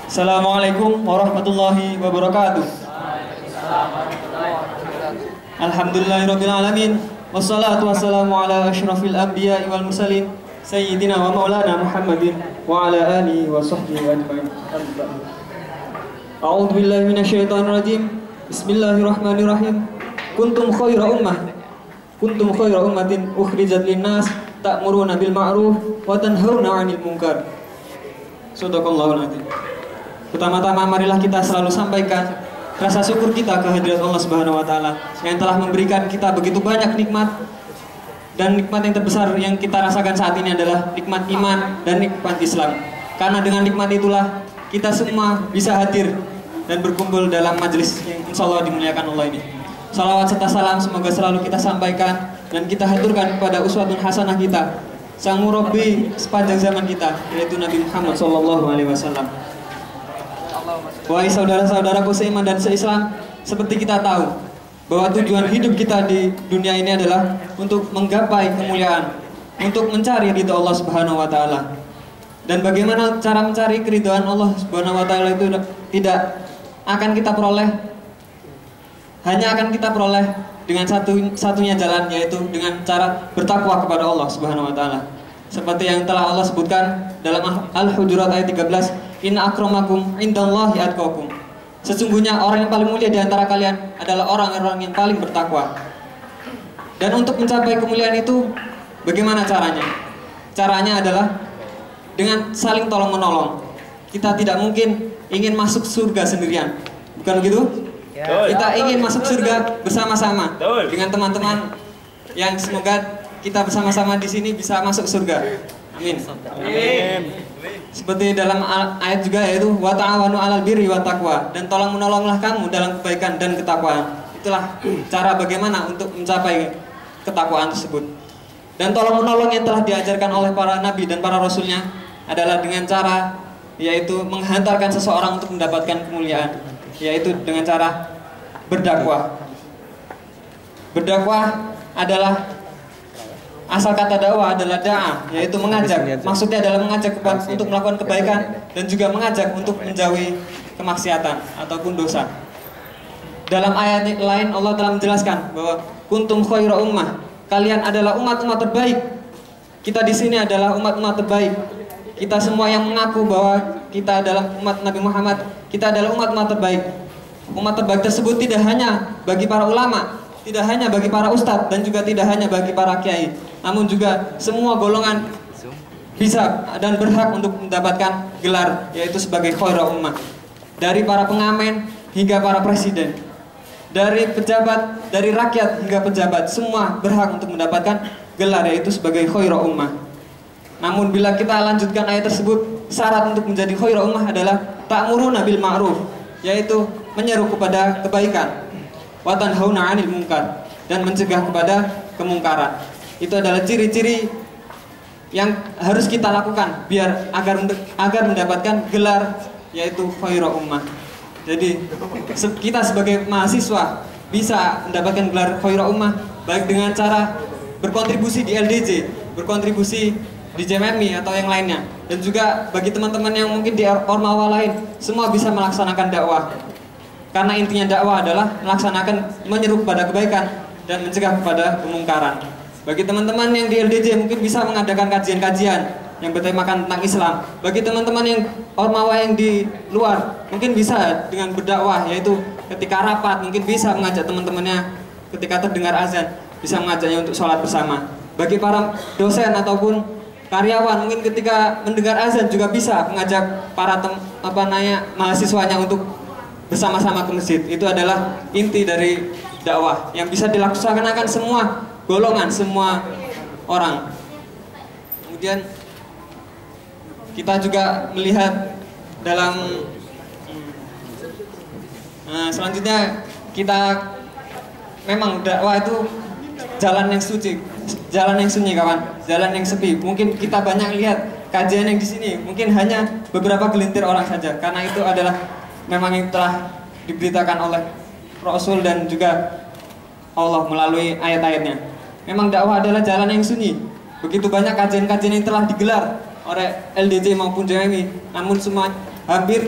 Assalamualaikum warahmatullahi wabarakatuh. Alhamdulillahirabbil alamin wassalatu wassalamu ala asyrafil anbiya'i wal mursalin sayyidina wa maulana Muhammadin wa ala alihi wa sahbihi ajmain. A'udzu billahi minasyaitonir rajim. Bismillahirrahmanirrahim. Kuntum khayra ummatin ukhrijat linnas ta'muruna bil ma'ruf wa tanhauna 'anil munkar. Shadaqallahul adzim. Pertama-tama marilah kita selalu sampaikan rasa syukur kita ke hadirat Allah Subhanahu wa taala yang telah memberikan kita begitu banyak nikmat, dan nikmat yang terbesar yang kita rasakan saat ini adalah nikmat iman dan nikmat Islam. Karena dengan nikmat itulah kita semua bisa hadir dan berkumpul dalam majelis yang insyaallah dimuliakan Allah ini. Salawat serta salam semoga selalu kita sampaikan dan kita haturkan kepada uswatun hasanah kita, sang murabbi sepanjang zaman kita, yaitu Nabi Muhammad SAW. Wahai saudara-saudaraku seiman dan seislam, seperti kita tahu bahwa tujuan hidup kita di dunia ini adalah untuk menggapai kemuliaan, untuk mencari ridha Allah Subhanahu wa taala. Dan bagaimana cara mencari keridhaan Allah Subhanahu wa taala itu tidak akan kita peroleh, hanya akan kita peroleh dengan satunya jalan, yaitu dengan cara bertakwa kepada Allah Subhanahu wa taala. Seperti yang telah Allah sebutkan dalam Al-Hujurat ayat 13, Inna akramakum indallahi atqakum. Sesungguhnya orang yang paling mulia di antara kalian adalah orang-orang yang paling bertakwa. Dan untuk mencapai kemuliaan itu, bagaimana caranya? Caranya adalah dengan saling tolong-menolong. Kita tidak mungkin ingin masuk surga sendirian, bukan begitu? Kita ingin masuk surga bersama-sama dengan teman-teman yang semoga kita bersama-sama di sini bisa masuk surga. Amin. Amin. Seperti dalam ayat juga, yaitu wa ta'awanu 'alal birri wat taqwa, dan tolong menolonglah kamu dalam kebaikan dan ketakwaan. Itulah cara bagaimana untuk mencapai ketakwaan tersebut. Dan tolong menolong yang telah diajarkan oleh para nabi dan para rasulnya adalah dengan cara, yaitu menghantarkan seseorang untuk mendapatkan kemuliaan, yaitu dengan cara berdakwah. Berdakwah adalah, asal kata dakwah adalah da'ah, yaitu mengajak. Maksudnya adalah mengajak untuk melakukan kebaikan dan juga mengajak untuk menjauhi kemaksiatan ataupun dosa. Dalam ayat lain Allah telah menjelaskan bahwa kuntum khayra ummah, kalian adalah umat-umat terbaik. Kita di sini adalah umat-umat terbaik. Kita semua yang mengaku bahwa kita adalah umat Nabi Muhammad, kita adalah umat-umat terbaik. Umat terbaik tersebut tidak hanya bagi para ulama, tidak hanya bagi para ustadz, dan juga tidak hanya bagi para kiai, namun juga semua golongan bisa dan berhak untuk mendapatkan gelar, yaitu sebagai khayra ummah. Dari para pengamen hingga para presiden, dari pejabat, dari rakyat hingga pejabat, semua berhak untuk mendapatkan gelar, yaitu sebagai khayra ummah. Namun bila kita lanjutkan ayat tersebut, syarat untuk menjadi khayra ummah adalah ta'muruna bil ma'ruf, yaitu menyeru kepada kebaikan, wa tanhauna 'anil munkar, dan mencegah kepada kemungkaran. Itu adalah ciri-ciri yang harus kita lakukan biar agar mendapatkan gelar, yaitu khayra ummah. Jadi kita sebagai mahasiswa bisa mendapatkan gelar khayra ummah baik dengan cara berkontribusi di LDJ, berkontribusi di JMMI atau yang lainnya, dan juga bagi teman-teman yang mungkin di ormawa lain, semua bisa melaksanakan dakwah. Karena intinya dakwah adalah melaksanakan, menyeru kepada kebaikan dan mencegah kepada kemungkaran. Bagi teman-teman yang di LDJ mungkin bisa mengadakan kajian-kajian yang bertemakan tentang Islam. Bagi teman-teman yang ormawa yang di luar mungkin bisa dengan berdakwah, yaitu ketika rapat mungkin bisa mengajak teman-temannya, ketika terdengar azan bisa mengajaknya untuk sholat bersama. Bagi para dosen ataupun karyawan mungkin ketika mendengar azan juga bisa mengajak para mahasiswanya untuk bersama-sama ke masjid. Itu adalah inti dari dakwah yang bisa dilaksanakan semua golongan, semua orang. Kemudian kita juga melihat dalam selanjutnya, kita memang dakwah itu jalan yang suci, jalan yang sunyi kawan, jalan yang sepi. Mungkin kita banyak lihat kajian yang di sini, mungkin hanya beberapa gelintir orang saja, karena itu adalah memang yang telah diberitakan oleh Rasul dan juga Allah melalui ayat-ayatnya. Memang dakwah adalah jalan yang sunyi. Begitu banyak kajian-kajian yang telah digelar oleh LDJ maupun JMI, namun semua hampir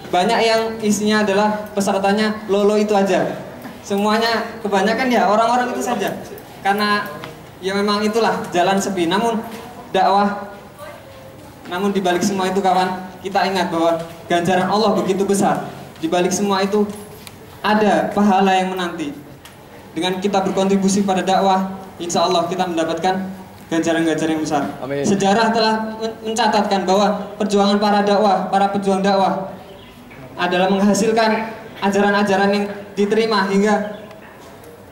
banyak yang isinya adalah pesertanya lolo itu aja. Semuanya kebanyakan ya orang-orang itu saja. Karena ya memang itulah jalan sepi. Namun dakwah, namun dibalik semua itu kawan, kita ingat bahwa ganjaran Allah begitu besar. Dibalik semua itu ada pahala yang menanti. Dengan kita berkontribusi pada dakwah, insya Allah kita mendapatkan ganjaran-ganjaran yang besar. Amin. Sejarah telah mencatatkan bahwa perjuangan para dakwah, para pejuang dakwah adalah menghasilkan ajaran-ajaran yang diterima hingga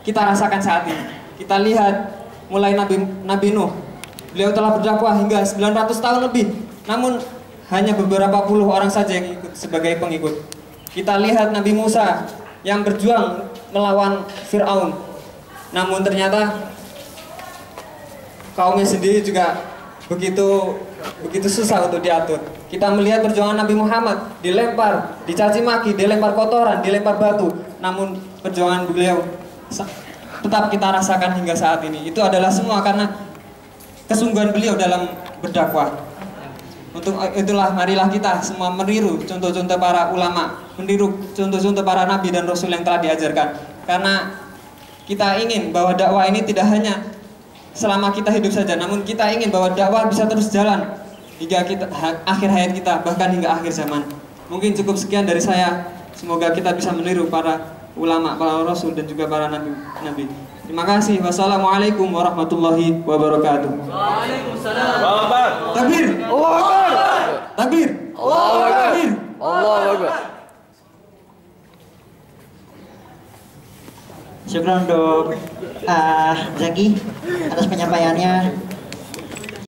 kita rasakan saat ini. Kita lihat mulai Nabi Nuh, beliau telah berdakwah hingga 900 tahun lebih, namun hanya beberapa puluh orang saja yang ikut sebagai pengikut. Kita lihat Nabi Musa yang berjuang melawan Fir'aun, namun ternyata kaumnya sendiri juga begitu susah untuk diatur. Kita melihat perjuangan Nabi Muhammad, dilempar, dicaci maki, dilempar kotoran, dilempar batu, namun perjuangan beliau tetap kita rasakan hingga saat ini. Itu adalah semua karena kesungguhan beliau dalam berdakwah. Untuk itulah marilah kita semua meniru contoh-contoh para ulama, meniru contoh-contoh para nabi dan rasul yang telah diajarkan. Karena kita ingin bahwa dakwah ini tidak hanya selama kita hidup saja, namun kita ingin bahwa dakwah bisa terus jalan hingga akhir hayat kita, bahkan hingga akhir zaman. Mungkin cukup sekian dari saya. Semoga kita bisa meniru para ulama, para rasul dan juga para nabi. Terima kasih. Wassalamualaikum warahmatullahi wabarakatuh. Waalaikumsalam. Takbir. Allahu Akbar. Takbir. Allahu Akbar. Takbir. Allahu Akbar. Syukran untuk Zaki atas penyampaiannya.